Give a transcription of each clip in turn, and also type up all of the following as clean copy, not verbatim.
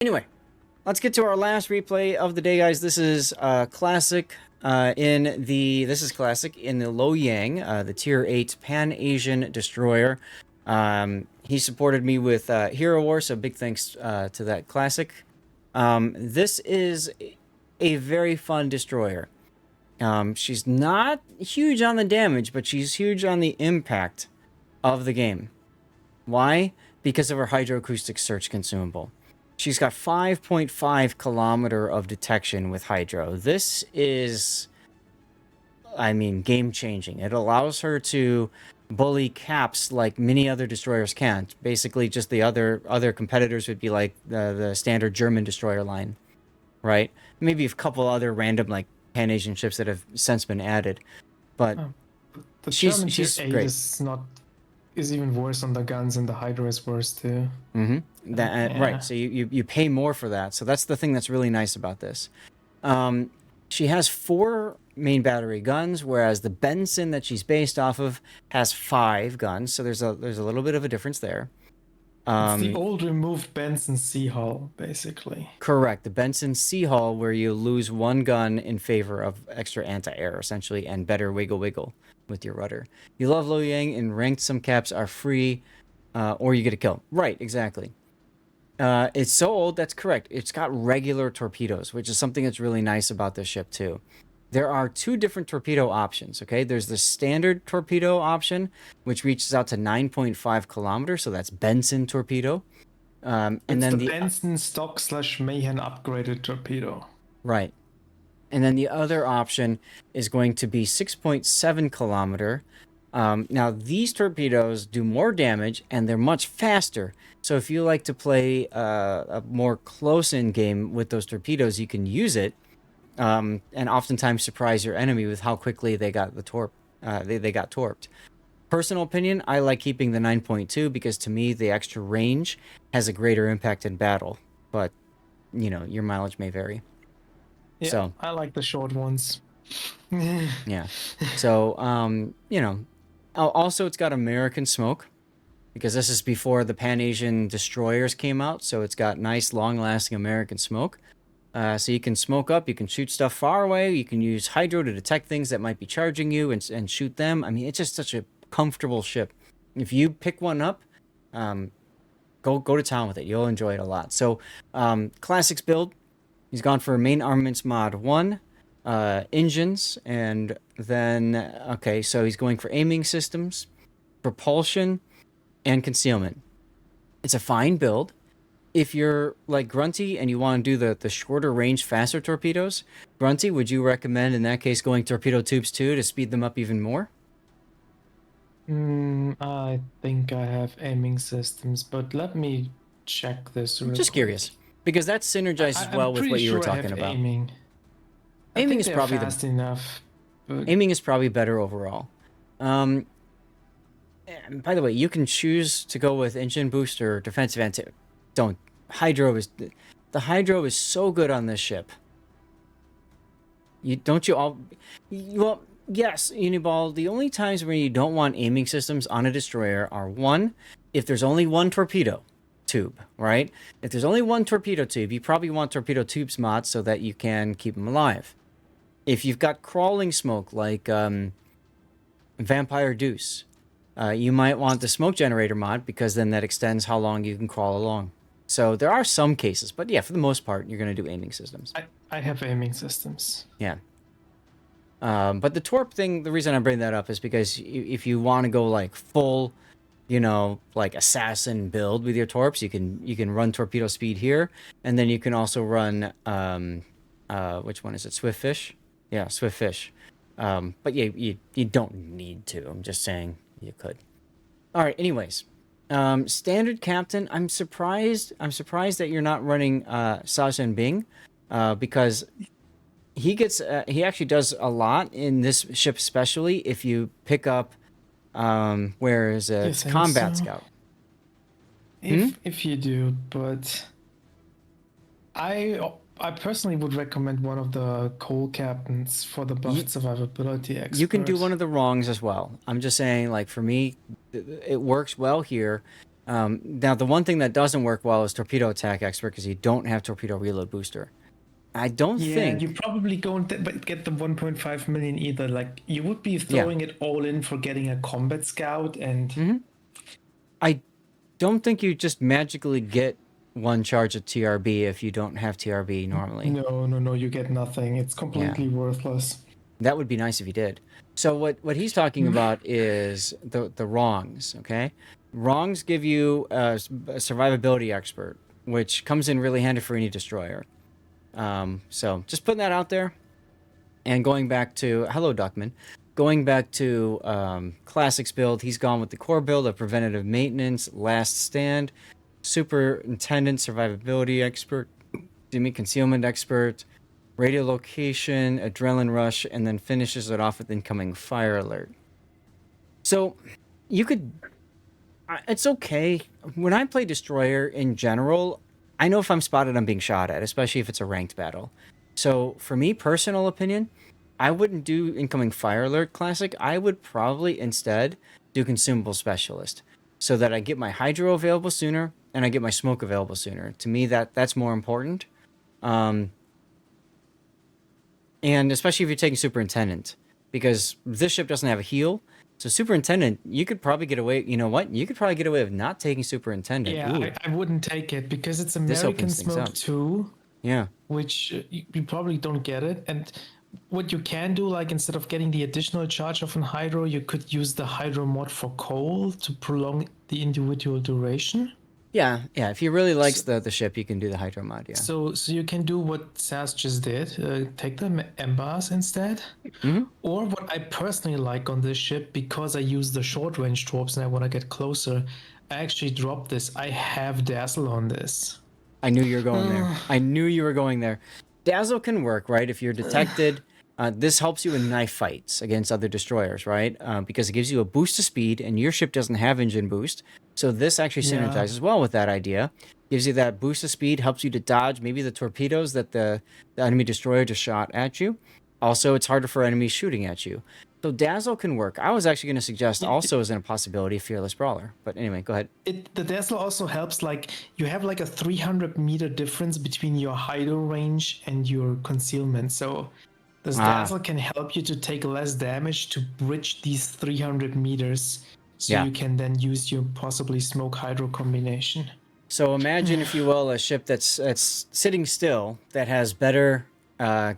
Anyway, let's get to our last replay of the day, guys. This is classic in the Lo Yang, the tier 8 Pan-Asian destroyer. He supported me with Hero War, so big thanks to that classic. This is a very fun destroyer. She's not huge on the damage, but she's huge on the impact of the game. Why? Because of her hydroacoustic search consumable. She's got 5.5 kilometer of detection with hydro. This is, I mean, game-changing. It allows her to bully caps like many other destroyers can't. Basically, just the other competitors would be like the standard German destroyer line, right? Maybe a couple other random like Pan-Asian ships that have since been added, but the she's German great. Is even worse on the guns, and the hydro is worse too. Yeah. Right. So you pay more for that. So that's the thing that's really nice about this. She has 4 main battery guns, whereas the Benson that she's based off of has 5 guns. So there's a little bit of a difference there. It's the old removed Benson Sea Hull, basically. Correct. The Benson Sea Hull, where you lose 1 gun in favor of extra anti-air, essentially, and better wiggle with your rudder. You love Lo Yang, and ranked some caps are free, or you get a kill. Right, exactly. It's so old, that's correct. It's got regular torpedoes, which is something that's really nice about this ship, too. There are 2 different torpedo options, okay? There's the standard torpedo option, which reaches out to 9.5 kilometers, so that's Benson torpedo. And then the Benson stock / Mayhem upgraded torpedo. Right. And then the other option is going to be 6.7 kilometer. Now, these torpedoes do more damage, and they're much faster. So if you like to play a more close-in game with those torpedoes, you can use it. And oftentimes surprise your enemy with how quickly they got the they got torped. Personal opinion, I like keeping the 9.2 because to me the extra range has a greater impact in battle. But you know, your mileage may vary. Yeah, so I like the short ones. Yeah. So you know, also it's got American smoke because this is before the Pan-Asian destroyers came out. So it's got nice long-lasting American smoke. So you can smoke up, you can shoot stuff far away, you can use hydro to detect things that might be charging you and shoot them. I mean, it's just such a comfortable ship. If you pick one up, go to town with it. You'll enjoy it a lot. So, Classics build, he's gone for main armaments mod 1, engines, and then, okay, so he's going for aiming systems, propulsion, and concealment. It's a fine build. If you're like Grunty and you want to do the shorter range, faster torpedoes, Grunty, would you recommend in that case going torpedo tubes 2 to speed them up even more? I think I have aiming systems, but let me check this real Just quick. curious, because that synergizes well with what you were talking about. Aiming. Aiming is probably fast enough. But... Aiming is probably better overall. By the way, you can choose to go with engine boost or defensive anti. Don't. The hydro is so good on this ship. Well, yes, Uniball, the only times when you don't want aiming systems on a destroyer are 1, if there's only 1 torpedo tube, right? If there's only 1 torpedo tube, you probably want torpedo tubes mods so that you can keep them alive. If you've got crawling smoke like Vampire Deuce, you might want the smoke generator mod because then that extends how long you can crawl along. So there are some cases, but yeah, for the most part, you're going to do aiming systems. I have aiming systems. Yeah. But the torp thing, the reason I bring that up is because if you want to go like full, you know, like assassin build with your torps, you can run torpedo speed here, and then you can also run which one is it? Swiftfish? Yeah, Swiftfish. But yeah, you don't need to. I'm just saying you could. All right. Anyways. Standard captain, I'm surprised that you're not running Sa Shen Bing, because he actually does a lot in this ship, especially if you pick up where is it? Combat Scout. If you do, but I personally would recommend one of the coal captains for the buffed survivability expert. You can do one of the wrongs as well. I'm just saying, like, for me, it works well here. Now, the one thing that doesn't work well is Torpedo Attack Expert because you don't have Torpedo Reload Booster. I don't Yeah, think... you probably don't get the 1.5 million either. Like, you would be throwing it all in for getting a Combat Scout and... I don't think you just magically get one charge of TRB if you don't have TRB normally. No, you get nothing. It's Yeah. completely worthless. That would be nice if you did. So what he's talking about is the wrongs, okay? Wrongs give you a survivability expert, which comes in really handy for any destroyer. So just putting that out there. And going back to... Hello, Duckman. Going back to Classic's build, he's gone with the core build of Preventative Maintenance, Last Stand, Superintendent, Survivability Expert, Concealment Expert, Radio Location, Adrenaline Rush, and then finishes it off with Incoming Fire Alert. So, you could... It's okay. When I play Destroyer in general, I know if I'm spotted, I'm being shot at, especially if it's a ranked battle. So, for me, personal opinion, I wouldn't do Incoming Fire Alert Classic. I would probably instead do Consumable Specialist so that I get my Hydro available sooner and I get my Smoke available sooner. To me, that's more important. And especially if you're taking Superintendent, because this ship doesn't have a heal. So Superintendent, you could probably get away... You know what? You could probably get away with not taking Superintendent. Yeah, I wouldn't take it because it's This American opens things Smoke up. 2, Yeah. which you probably don't get it. And what you can do, like instead of getting the additional charge of an Hydro, you could use the Hydro mod for coal to prolong the individual duration. Yeah. If you really likes the ship, you can do the Hydro mod, yeah. So you can do what Saz just did, take the Embers instead. Or what I personally like on this ship, because I use the short range tropes and I want to get closer, I actually dropped this. I have Dazzle on this. I knew you were going there. I knew you were going there. Dazzle can work, right? If you're detected, this helps you in knife fights against other destroyers, right? Because it gives you a boost to speed, and your ship doesn't have engine boost. So this actually synergizes well with that idea. Gives you that boost of speed, helps you to dodge maybe the torpedoes that the enemy destroyer just shot at you. Also, it's harder for enemies shooting at you. So Dazzle can work. I was actually going to suggest also as a possibility Fearless Brawler. But anyway, go ahead. The Dazzle also helps, like, you have like a 300-meter difference between your Hydro range and your concealment. So this Dazzle can help you to take less damage to bridge these 300 meters. So you can then use your possibly Smoke Hydro combination. So imagine, if you will, a ship that's sitting still that has better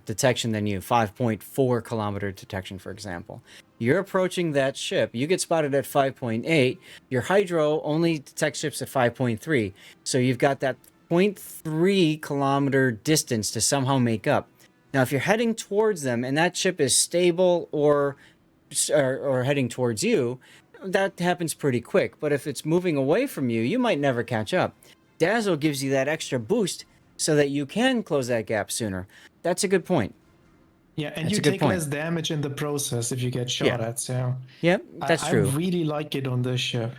detection than you, 5.4 kilometer detection, for example. You're approaching that ship. You get spotted at 5.8. Your Hydro only detects ships at 5.3. So you've got that 0.3 kilometer distance to somehow make up. Now, if you're heading towards them and that ship is stable or heading towards you, that happens pretty quick. But if it's moving away from you, you might never catch up. Dazzle gives you that extra boost so that you can close that gap sooner. That's a good point. Yeah, and you take less damage in the process if you get shot at. So yep, that's true. I really like it on this ship.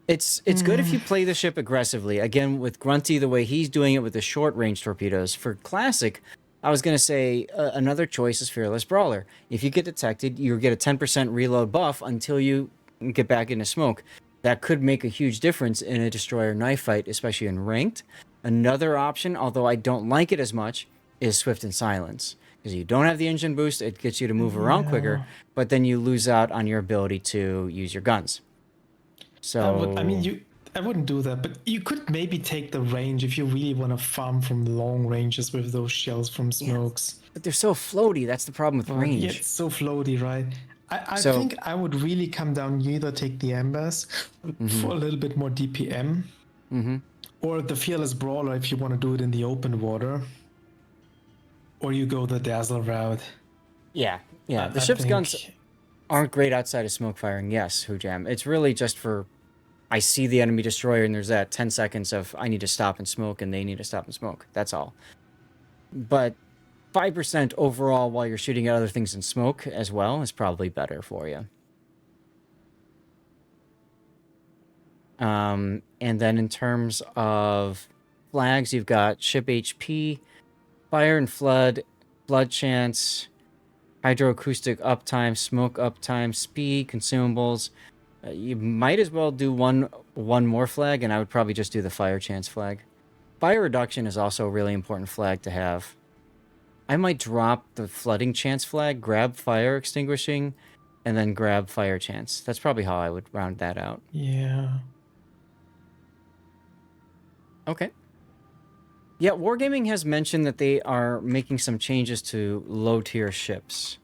It's good if you play the ship aggressively. Again, with Grunty, the way he's doing it with the short range torpedoes. For Classic, I was going to say another choice is Fearless Brawler. If you get detected, you get a 10% reload buff until you get back into smoke. That could make a huge difference in a destroyer knife fight, especially in ranked. Another option, although I don't like it as much, is Swift and Silence. Because you don't have the engine boost, it gets you to move around quicker, but then you lose out on your ability to use your guns. So I wouldn't do that, but you could maybe take the range if you really want to farm from long ranges with those shells from smokes. Yeah, but they're so floaty. That's the problem with range. Yeah, it's so floaty, right? I think I would really come down. You either take the Embers for a little bit more DPM, or the Fearless Brawler if you want to do it in the open water, or you go the Dazzle route. Yeah. The ship's guns aren't great outside of smoke firing. Yes, Hujam. It's really just for, I see the enemy destroyer and there's that 10 seconds of I need to stop and smoke and they need to stop and smoke. That's all. But 5% overall while you're shooting at other things in smoke as well is probably better for you. And then in terms of flags, you've got ship HP, fire and flood, flood chance, hydroacoustic uptime, smoke uptime, speed, consumables. You might as well do one one more flag, and I would probably just do the fire chance flag. Fire reduction is also a really important flag to have. I might drop the flooding chance flag, grab fire extinguishing, and then grab fire chance. That's probably how I would round that out. Yeah. Okay. Yeah, Wargaming has mentioned that they are making some changes to low-tier ships.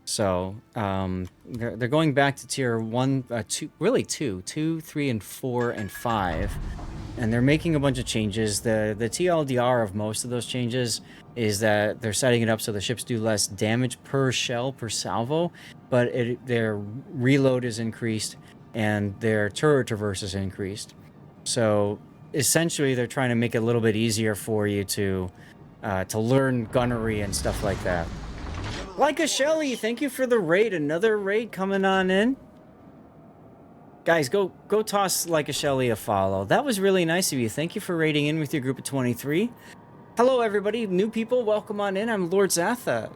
So, they're going back to tier 1, 2, really 2, 2, 3, and 4, and 5. And they're making a bunch of changes. The TLDR of most of those changes is that they're setting it up so the ships do less damage per shell, per salvo, but their reload is increased and their turret traverse is increased. So essentially they're trying to make it a little bit easier for you to learn gunnery and stuff like that. Like a Shelly, thank you for the raid. Another raid coming on in. Guys, go toss Like a Shelly a follow. That was really nice of you. Thank you for raiding in with your group of 23. Hello, everybody. New people, welcome on in. I'm Lord Zatha,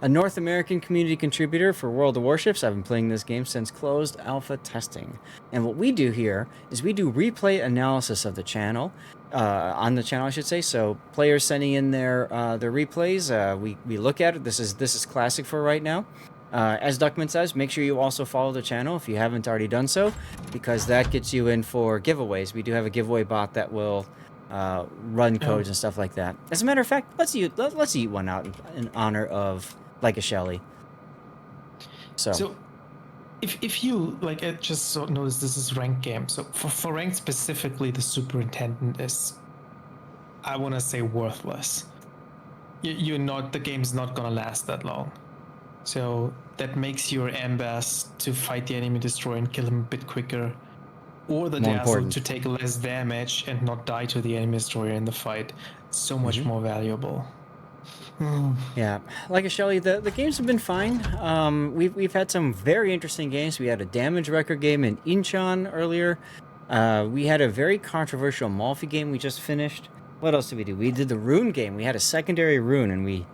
a North American community contributor for World of Warships. I've been playing this game since closed alpha testing. And what we do here is we do replay analysis of the channel, on the channel, I should say. So players sending in their replays, we look at it. This is classic for right now. As Duckman says, make sure you also follow the channel if you haven't already done so, because that gets you in for giveaways. We do have a giveaway bot that will run codes and stuff like that. As a matter of fact, let's eat one out in honor of Like a Shelly. So if you like, just so notice this is ranked game. So for ranked specifically, the superintendent is, I want to say, worthless. The game's not gonna last that long. So that makes your ambass to fight the enemy destroyer and kill him a bit quicker, or the dazzle to take less damage and not die to the enemy destroyer in the fight, so much more valuable. Yeah, Like a Shelly, the games have been fine. We've had some very interesting games. We had a damage record game in Incheon earlier. We had a very controversial Malfi game we just finished. What else did we do? We did the rune game. We had a secondary rune, and we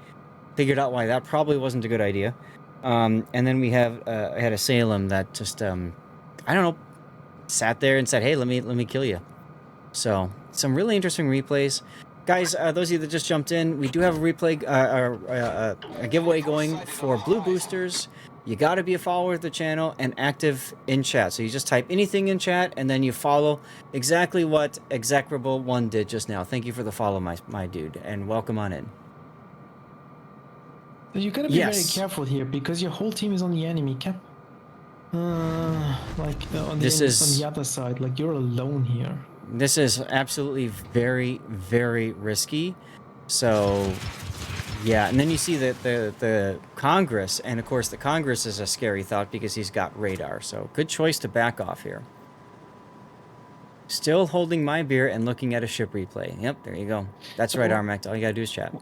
figured out why that probably wasn't a good idea. And then we had a Salem that just, I don't know, sat there and said, hey, let me kill you. So, some really interesting replays. Guys, those of you that just jumped in, we do have a replay, a giveaway going for blue boosters. You got to be a follower of the channel and active in chat. So you just type anything in chat and then you follow exactly what Execrable1 did just now. Thank you for the follow, my dude, and welcome on in. You gotta be very careful here because your whole team is on the enemy cap. On the other side, like you're alone here. This is absolutely very, very risky. So, yeah, and then you see that the Congress, and of course the Congress is a scary thought because he's got radar. So, good choice to back off here. Still holding my beer and looking at a ship replay. Yep, there you go. That's right, Armac. All you gotta do is chat.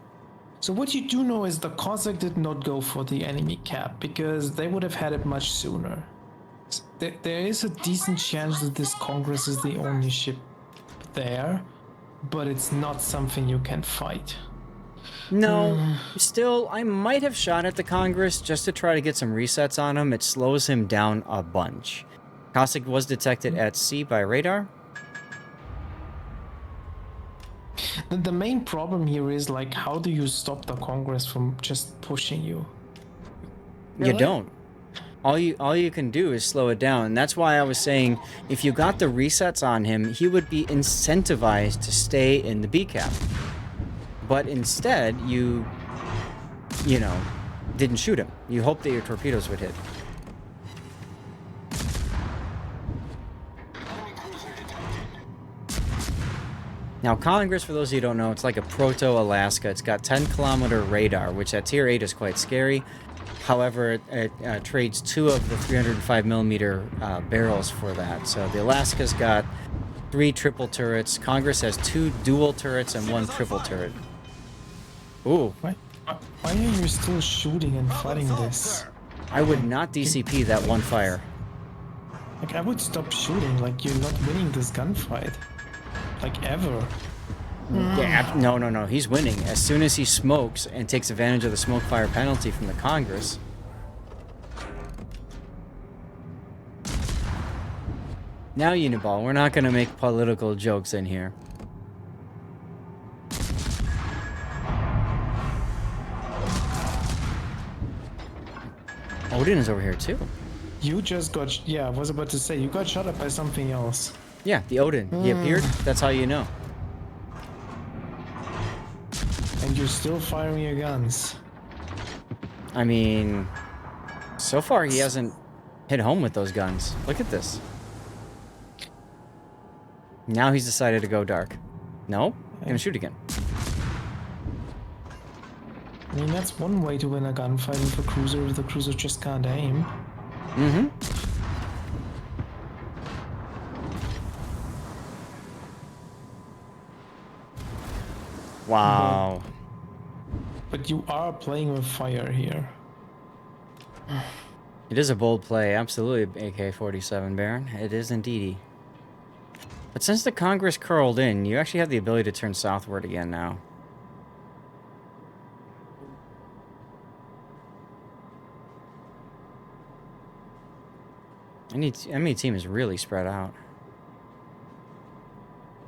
So what you do know is the Cossack did not go for the enemy cap because they would have had it much sooner. There is a decent chance that this Congress is the only ship there, but it's not something you can fight. No, still, I might have shot at the Congress just to try to get some resets on him. It slows him down a bunch. Cossack was detected at sea by radar. The main problem here is, like, how do you stop the Congress from just pushing you? You don't. All you can do is slow it down, and that's why I was saying if you got the resets on him, he would be incentivized to stay in the B cap. But instead, you know, didn't shoot him. You hoped that your torpedoes would hit. Now, Congress, for those of you who don't know, it's like a proto-Alaska. It's got 10-kilometer radar, which at Tier 8 is quite scary. However, it trades 2 of the 305-millimeter barrels for that. So the Alaska's got 3 triple turrets. Congress has 2 dual turrets and 1 triple turret. Ooh. Why are you still shooting and fighting this? I would not DCP that one fire. Like, I would stop shooting. Like, you're not winning this gunfight. Like, ever. Yeah, no. He's winning. As soon as he smokes and takes advantage of the smoke fire penalty from the Congress. Now, Uniball, we're not going to make political jokes in here. Odin is over here, too. You just got... Yeah, I was about to say, you got shot at by something else. Yeah, the Odin. He appeared. That's how you know. And you're still firing your guns. I mean, so far he hasn't hit home with those guns. Look at this. Now he's decided to go dark. No, gonna shoot again. I mean, that's one way to win a gunfight with a cruiser if the cruiser just can't aim. Mm-hmm. Wow. But you are playing with fire here. It is a bold play, absolutely, AK-47 Baron. It is indeedy. But since the Congress curled in, you actually have the ability to turn southward again now. Enemy team is really spread out.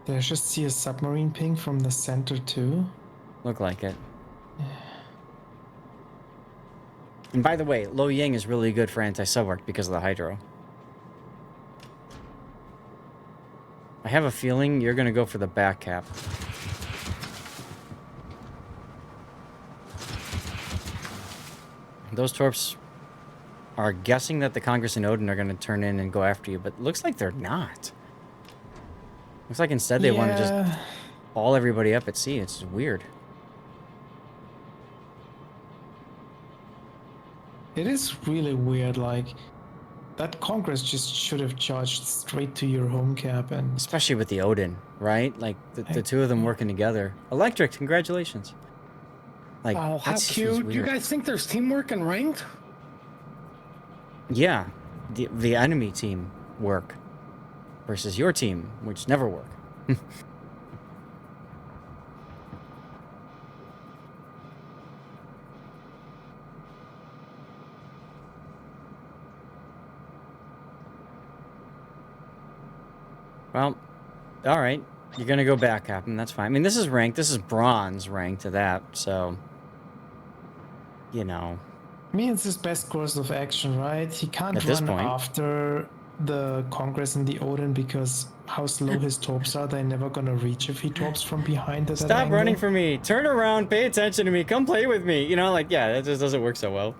Did I just see a submarine ping from the center too? Look like it. And by the way, Lo Yang is really good for anti-sub work because of the hydro. I have a feeling you're going to go for the back cap. Those torps are guessing that the Congress and Odin are going to turn in and go after you, but it looks like they're not. Looks like instead they want to just haul everybody up at sea. It's weird. It is really weird, like, that Congress just should have charged straight to your home cap and... Especially with the Odin, right? Like, the two of them working together. Electric, congratulations. Like, oh, how cute. Do you guys think there's teamwork in ranked? Yeah. The enemy team work versus your team, which never work. Well, all right. You're going to go back, Captain. That's fine. I mean, this is ranked. This is bronze ranked to that, so... You know. I mean, it's his best course of action, right? He can't run after the Congress and the Odin because how slow his torps are, they're never gonna reach if he torps from behind at that Stop angle. running from me. Turn around. Pay attention to me. Come play with me. You know, like, yeah, that just doesn't work so well.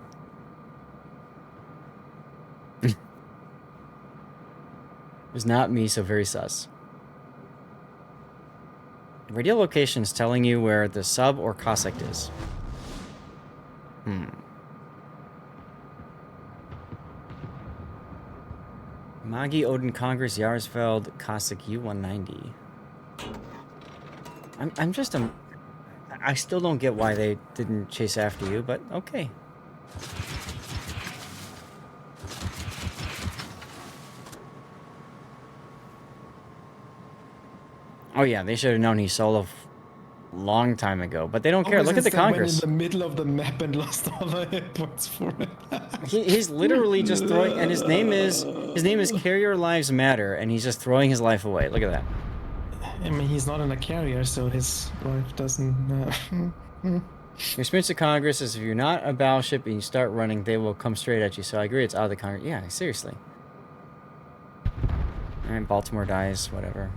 It's not me, so very sus. Radio location is telling you where the sub or Cossack is. Magi, Odin, Congress, Yarsfeld, Cossack, U-190. I'm just I still don't get why they didn't chase after you, but okay. Oh yeah, they should have known he solo long time ago, but they don't care. Look at the Congress. Went in the middle of the map and lost all the hit points for it. He's literally just throwing, and his name is Carrier Lives Matter, and he's just throwing his life away. Look at that. I mean, he's not in a carrier, so his life doesn't. Your experience of Congress is if you're not a battleship and you start running, they will come straight at you. So I agree, it's out of the Congress. Yeah, seriously. All right, Baltimore dies. Whatever.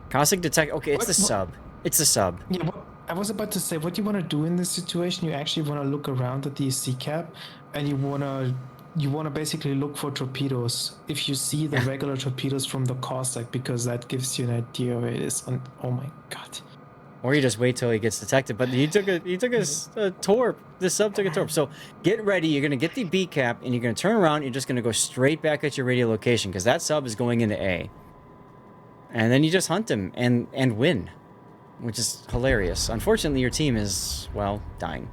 Cossack detect. Okay, it's the sub. It's the sub. Yeah, I was about to say, what you want to do in this situation, you actually want to look around at the sea cap, and you want to basically look for torpedoes. If you see the regular torpedoes from the Cossack, because that gives you an idea where it is. Oh my god. Or you just wait till he gets detected. But he took a torp. The sub took a torp. So get ready. You're gonna get the B cap, and you're gonna turn around. You're just gonna go straight back at your radio location because that sub is going into A. And then you just hunt him and win, which is hilarious. Unfortunately, your team is, well, dying.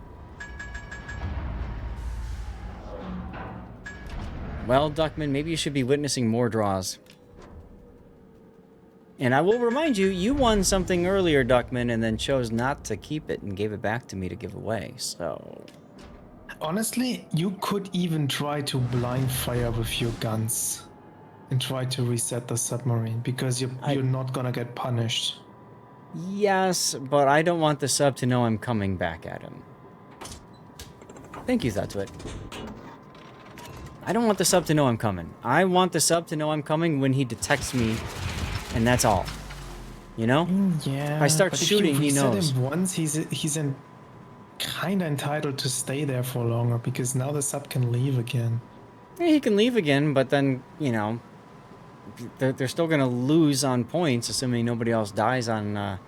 Well, Duckman, maybe you should be witnessing more draws. And I will remind you, you won something earlier, Duckman, and then chose not to keep it and gave it back to me to give away, so... Honestly, you could even try to blind fire with your guns. and try to reset the submarine because you're not gonna get punished. Yes, but I don't want the sub to know I'm coming back at him. Thank you, Thatwit. I don't want the sub to know I'm coming. I want the sub to know I'm coming when he detects me, and that's all. You know? Yeah. If I start shooting, he knows. Him once, he's kind of entitled to stay there for longer because now the sub can leave again. Yeah, he can leave again, but then, you know, they're still going to lose on points, assuming nobody else dies on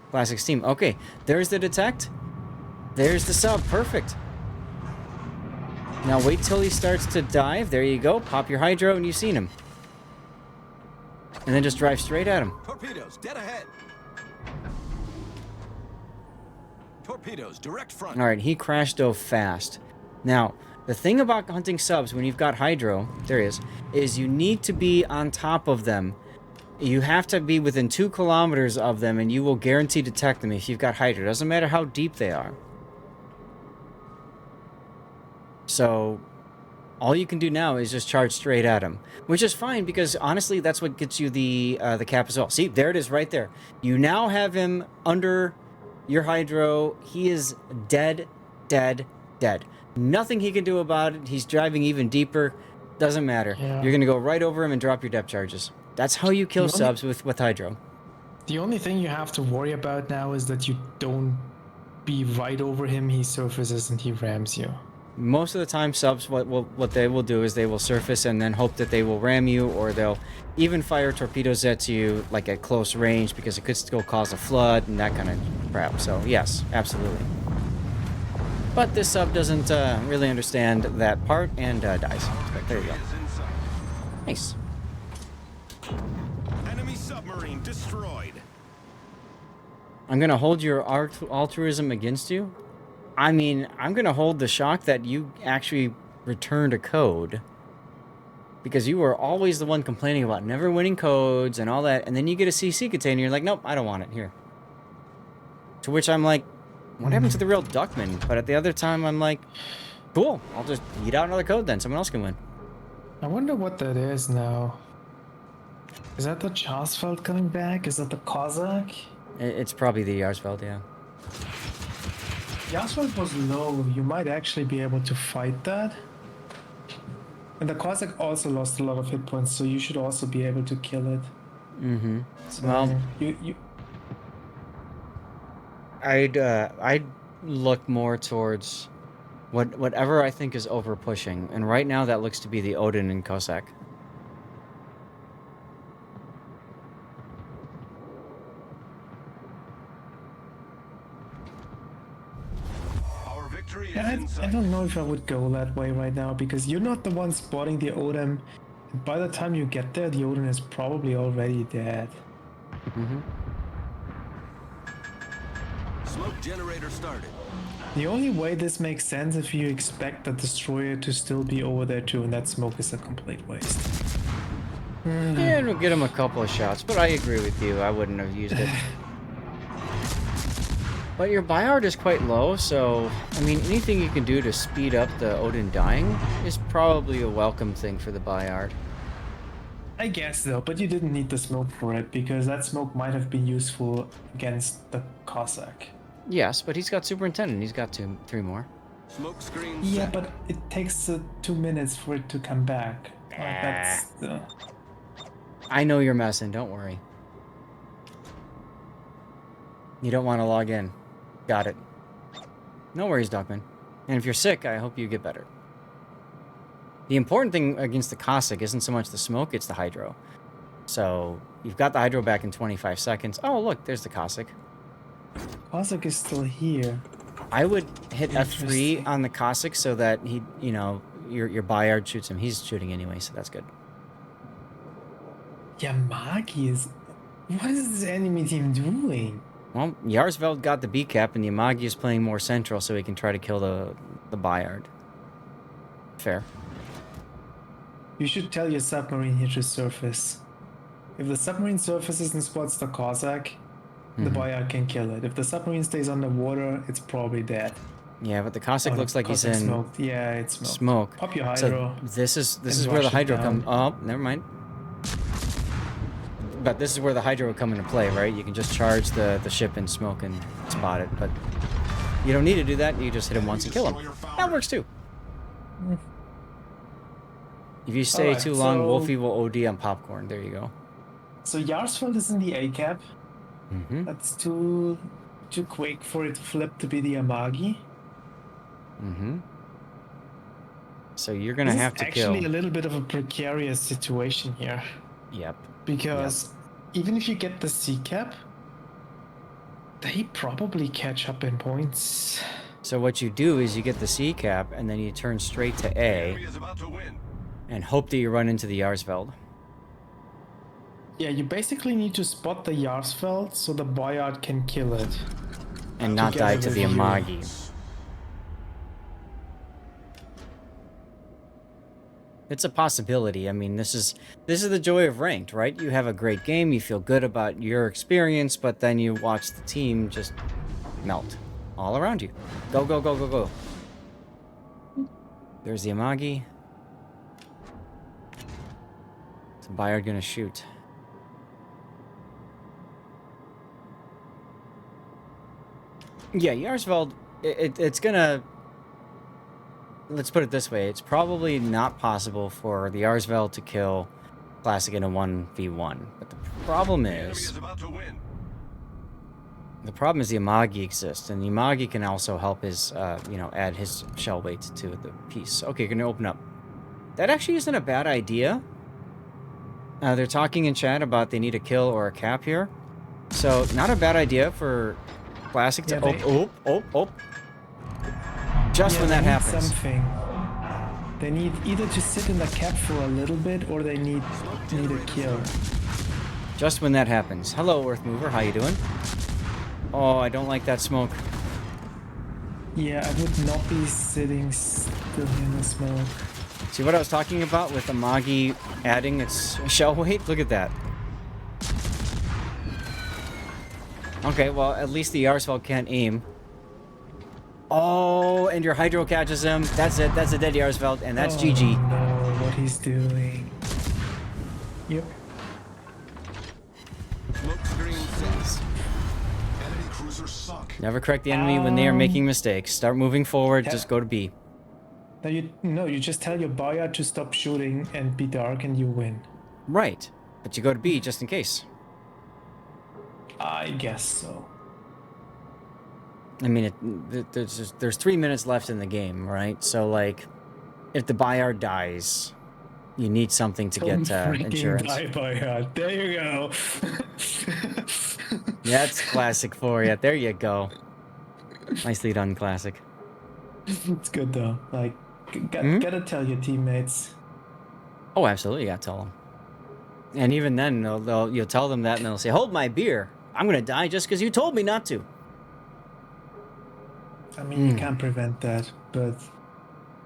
Classic's team. Okay, there's the detect. There's the sub. Perfect. Now wait till he starts to dive. There you go. Pop your hydro, and you've seen him. And then just drive straight at him. Torpedoes, dead ahead. Torpedoes, direct front. All right, he crash dove fast. Now, the thing about hunting subs when you've got hydro, there is you need to be on top of them. You have to be within 2 kilometers of them, and you will guarantee detect them if you've got hydro. Doesn't matter how deep they are. So, all you can do now is just charge straight at him, which is fine because honestly, that's what gets you the cap as well. See, there it is, right there. You now have him under your hydro. He is dead, dead, dead. Nothing he can do about it. He's driving even deeper. Doesn't matter. Yeah. You're gonna go right over him and drop your depth charges. That's how you kill subs with hydro. The only thing you have to worry about now is that you don't be right over him. He surfaces and he rams you. Most of the time, subs, what they will do is they will surface and then hope that they will ram you, or they'll even fire torpedoes at you, like at close range, because it could still cause a flood and that kind of crap. So, yes, absolutely. But this sub doesn't really understand that part and dies. But there you go. Nice. Enemy submarine destroyed. I'm going to hold your altruism against you. I mean, I'm going to hold the shock that you actually returned a code. Because you were always the one complaining about never winning codes and all that. And then you get a CC container, you're like, nope, I don't want it. Here. To which I'm like, what happened to the real Duckman? But at the other time, I'm like, cool, I'll just eat out another code then. Someone else can win. I wonder what that is now. Is that the Jarsfeld coming back? Is that the Cossack? It's probably the Jarsfeld, yeah. Jarsfeld was low. You might actually be able to fight that. And the Cossack also lost a lot of hit points, so you should also be able to kill it. Mm-hmm. So Well, I'd look more towards whatever I think is over pushing, and right now that looks to be the Odin and Cossack. Our victory is Yeah, in I sight. don't know if I would go that way right now because you're not the one spotting the Odin. And by the time you get there, the Odin is probably already dead. Mm-hmm. Smoke generator started. The only way this makes sense if you expect the destroyer to still be over there too, and that smoke is a complete waste. Yeah, it'll get him a couple of shots, but I agree with you. I wouldn't have used it. But your Bayard is quite low, so, I mean, anything you can do to speed up the Odin dying is probably a welcome thing for the Bayard. I guess so, but you didn't need the smoke for it because that smoke might have been useful against the Cossack. Yes, but he's got Superintendent. He's got 3 more. Smoke screen Yeah, set. but it takes 2 minutes for it to come back. That's I know you're messing. Don't worry. You don't want to log in. Got it. No worries, Duckman. And if you're sick, I hope you get better. The important thing against the Cossack isn't so much the smoke, it's the hydro. So, you've got the hydro back in 25 seconds. Oh, look, there's the Cossack. Cossack is still here. I would hit F3 on the Cossack so that he, you know, your Bayard shoots him. He's shooting anyway, so that's good. Yamagi is... What is this enemy team doing? Well, Jarsveld got the B cap, and Yamagi is playing more central so he can try to kill the Bayard. Fair. You should tell your submarine here to surface. If the submarine surfaces and spots the Cossack, the Bayard can kill it. If the submarine stays underwater, it's probably dead. Yeah, but the Cossack looks like he's Cossack in smoked. Yeah, it's smoked. smoke. Pop your hydro. So this is and where the rush it hydro down. comes. Oh, never mind. But this is where the Hydro would come into play, right? You can just charge the ship in smoke and spot it, but you don't need to do that. You just hit him once and kill him. That works too. If you stay too long, Wolfie will OD on popcorn. There you go. So Yarsfeld is in the A cap. Mm-hmm. That's too quick for it to flip to be the Amagi. Mm-hmm. So you're gonna have to kill. Actually, a little bit of a precarious situation here. Yep. Because even if you get the C cap, they probably catch up in points. So what you do is you get the C cap and then you turn straight to A and hope that you run into the Yarsfeld. Yeah, you basically need to spot the Yarsfeld so the Boyard can kill it. And not die to the Amagi. It's a possibility. I mean, this is the joy of ranked, right? You have a great game, you feel good about your experience, but then you watch the team just melt all around you. Go, go, go, go, go. There's the Amagi. Is the Bayard gonna shoot? Yeah, Yarsfeld, it's gonna... Let's put it this way. It's probably not possible for the Yarsfeld to kill Classic in a 1v1. But the problem is... The problem is the Amagi exists, and the Amagi can also help his, add his shell weight to the piece. Okay, gonna open up. That actually isn't a bad idea. They're talking in chat about they need a kill or a cap here. So, not a bad idea for Classic to... Just when that happens. Something. They need either to sit in the cap for a little bit, or they need a kill. Just when that happens. Hello, Earth Mover. How you doing? Oh, I don't like that smoke. Yeah, I would not be sitting still in the smoke. See what I was talking about with the Amagi adding its shell weight? Look at that. Okay, well, at least the Yarsfeld can't aim. Oh, and your Hydro catches him. That's it. That's a dead Yarsfeld, and that's GG. No, what he's doing. Yep. Smoke screen says. Enemy cruiser sunk. Never correct the enemy when they are making mistakes. Start moving forward. Just go to B. You just tell your Boyard to stop shooting and be dark, and you win. Right, but you go to B just in case. I guess so. I mean, there's 3 minutes left in the game, right? So, like, if the Bayard dies, you need something to get insurance. Die, Bayard. There you go. That's classic for you. There you go. Nicely done, Classic. It's good though. Like, gotta tell your teammates. Oh, absolutely, you gotta tell them. And even then, you'll tell them that, and they'll say, "Hold my beer. I'm gonna die just because you told me not to." I mean, you can't prevent that, but...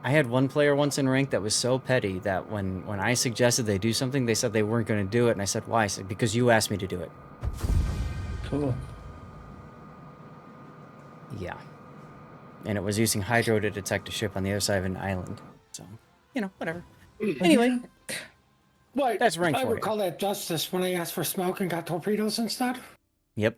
I had one player once in rank that was so petty that when I suggested they do something, they said they weren't going to do it, and I said, why? I said, because you asked me to do it. Cool. Yeah. And it was using Hydro to detect a ship on the other side of an island. So, whatever. Anyway. Wait, that's rank I for would you. call that justice when I asked for smoke and got torpedoes instead. Yep.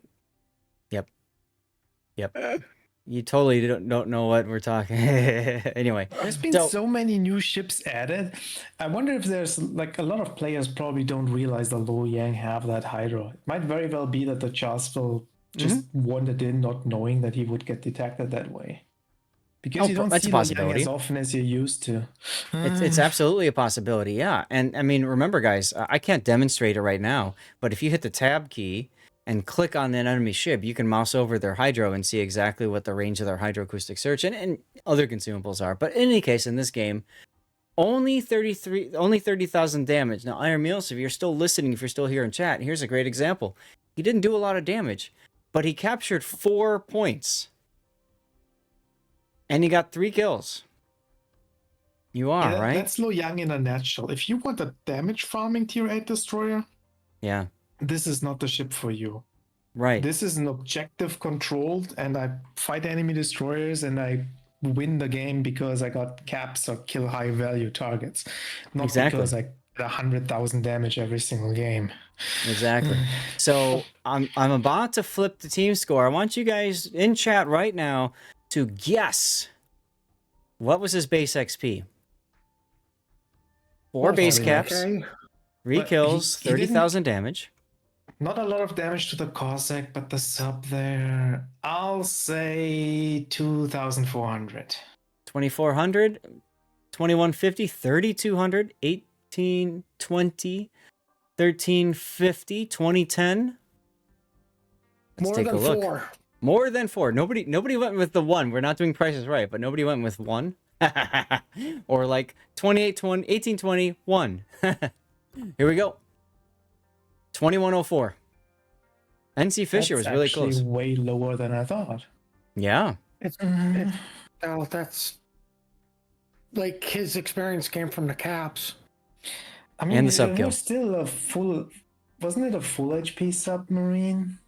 You totally don't know what we're talking. Anyway. There's been so many new ships added. I wonder if there's, like, a lot of players probably don't realize the Luo Yang have that Hydro. It might very well be that the Jarsfeld just wandered in not knowing that he would get detected that way. Because you don't see Luo Yang as often as you used to. It's absolutely a possibility, yeah. And, I mean, remember, guys, I can't demonstrate it right now, but if you hit the tab key and click on that enemy ship, you can mouse over their Hydro and see exactly what the range of their hydroacoustic search and other consumables are. But in any case, in this game, only 30,000 damage. Now, Iron Meals, if you're still listening, if you're still here in chat, here's a great example. He didn't do a lot of damage, but he captured 4 points. And he got 3 kills. You are, right? That's Luo Yang in a nutshell. If you want a damage farming tier 8 destroyer, yeah, this is not the ship for you. Right. This is an objective controlled, and I fight enemy destroyers and I win the game because I got caps or kill high value targets. Not because I 100,000 damage every single game. Exactly. So I'm about to flip the team score. I want you guys in chat right now to guess what was his base XP. 4 base caps, 3 But kills, he didn't- 30,000 damage. Not a lot of damage to the Cossack, but the sub there, I'll say 2,400. 2,400, 2,150, 3,200, 1,820, 1,350, 2010. Let's More take than a look. 4. More than 4. Nobody went with the 1. We're not doing prices right, but nobody went with 1. Or like 2820, 1820, 1. Here we go. 2104. NC Fisher was really actually close. way lower than I thought. Yeah. Oh, that's like his experience came from the caps. I mean, And the sub it kill. was still a full, wasn't it a full HP submarine?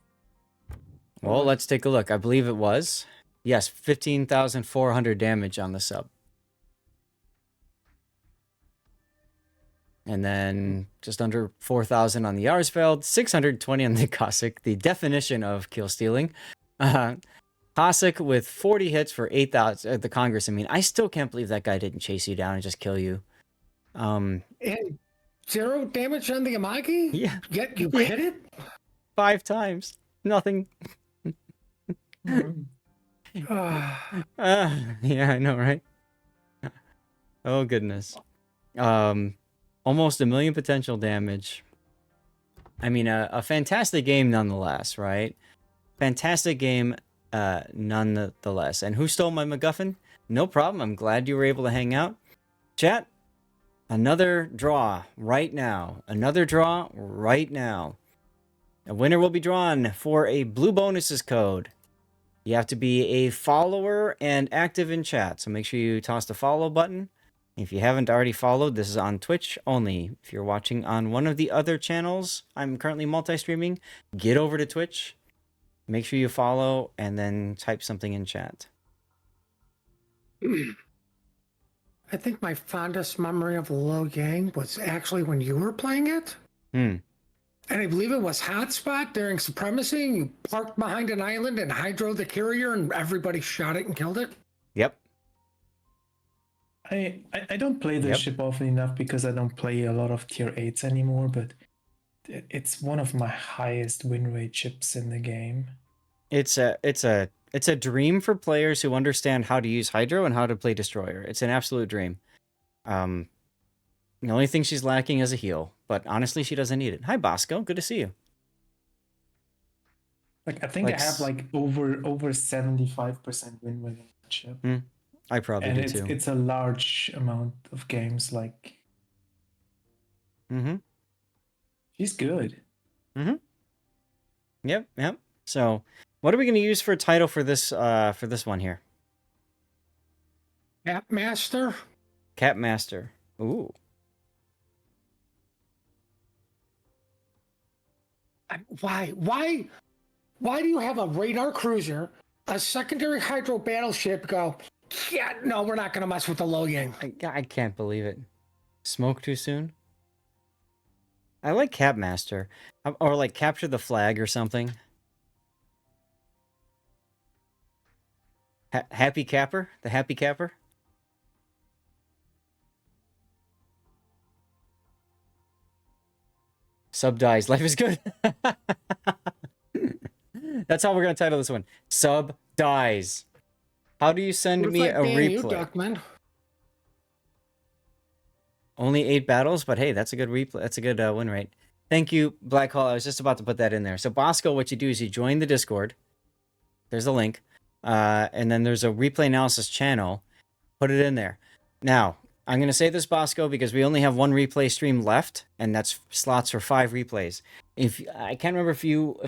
Well, let's take a look. I believe it was. Yes, 15,400 damage on the sub. And then just under 4,000 on the Yarsfeld, 620 on the Cossack, the definition of kill stealing. Cossack with 40 hits for 8,000. The Congress, I mean, I still can't believe that guy didn't chase you down and just kill you. And 0 damage on the Amagi? Yeah. Yet you hit it? 5 times. Nothing. Ah, Yeah, I know, right? Oh, goodness. Almost 1 million potential damage. I mean, a fantastic game nonetheless, right? Fantastic game nonetheless. And who stole my MacGuffin? No problem. I'm glad you were able to hang out. Chat, another draw right now. Another draw right now. A winner will be drawn for a Blue Bonuses code. You have to be a follower and active in chat. So make sure you toss the follow button. If you haven't already followed, this is on Twitch only. If you're watching on one of the other channels, I'm currently multi-streaming, get over to Twitch. Make sure you follow and then type something in chat. I think my fondest memory of Lo Yang was actually when you were playing it. And I believe it was Hotspot during Supremacy. And you parked behind an island and hydro the carrier and everybody shot it and killed it. Yep. I don't play the ship often enough because I don't play a lot of tier 8s anymore, but it's one of my highest win rate ships in the game. It's a dream for players who understand how to use Hydro and how to play Destroyer. It's an absolute dream. The only thing she's lacking is a heal, but honestly, she doesn't need it. Hi, Bosco. Good to see you. Like I think I have like over 75% win rate on that ship. I probably do too. It's a large amount of games. Like, she's good. Yep. So, what are we going to use for a title for this one here? Capmaster. Capmaster. Ooh. Why do you have a radar cruiser, a secondary hydro battleship go, yeah, no, we're not going to mess with the Lo Yang. I can't believe it. Smoke too soon? I like Capmaster. Or like Capture the Flag or something. Happy Capper? The Happy Capper? Sub dies. Life is good. That's how we're going to title this one. Sub dies. How do you send me a replay? Only 8 battles, but hey, that's a good replay. That's a good win rate. Thank you, Black Hole. I was just about to put that in there. So Bosco, what you do is you join the Discord. There's a link. And then there's a replay analysis channel. Put it in there. Now, I'm going to say this, Bosco, because we only have 1 replay stream left, and that's slots for 5 replays. I can't remember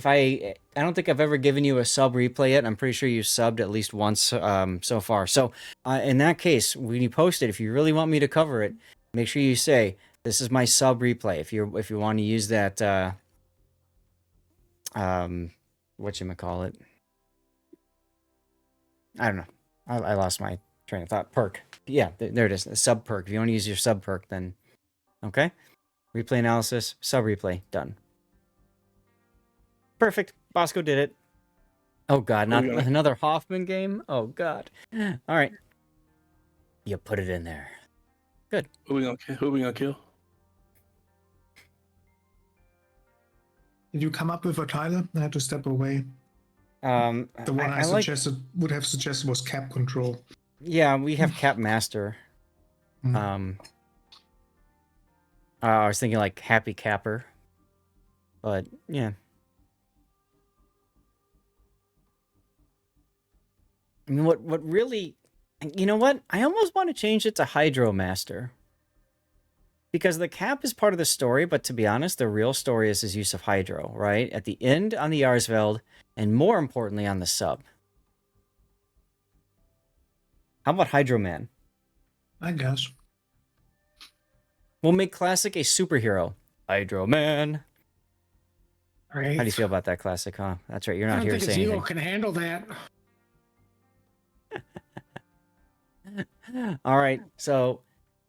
I don't think I've ever given you a sub replay yet. I'm pretty sure you subbed at least once so far. So in that case, when you post it, if you really want me to cover it, make sure you say, this is my sub replay. If you want to use that, whatchamacallit? I don't know. I lost my train of thought. Perk. Yeah, there it is. A sub perk. If you want to use your sub perk, then okay. Replay analysis, sub-replay, done. Perfect. Bosco did it. Oh, God, not another Hoffman game? Oh, God. All right. You put it in there. Good. Who we gonna kill? Did you come up with a Tyler? I had to step away. The one I would have suggested was Cap Control. Yeah, we have Cap Master. I was thinking like Happy Capper. But, yeah. I mean, what really... You know what? I almost want to change it to Hydro Master. Because the Cap is part of the story, but to be honest, the real story is his use of Hydro, right? At the end on the Yarsveld, and more importantly on the sub. How about HydroMan? I guess. We'll make Classic a superhero. HydroMan. Right. How do you feel about that, Classic, huh? That's right, you're not here to say anything. anything. I don't think his ego can handle that. All right, so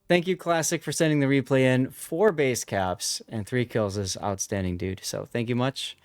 thank you, Classic, for sending the replay in. 4 base caps and 3 kills is outstanding, dude. So thank you much.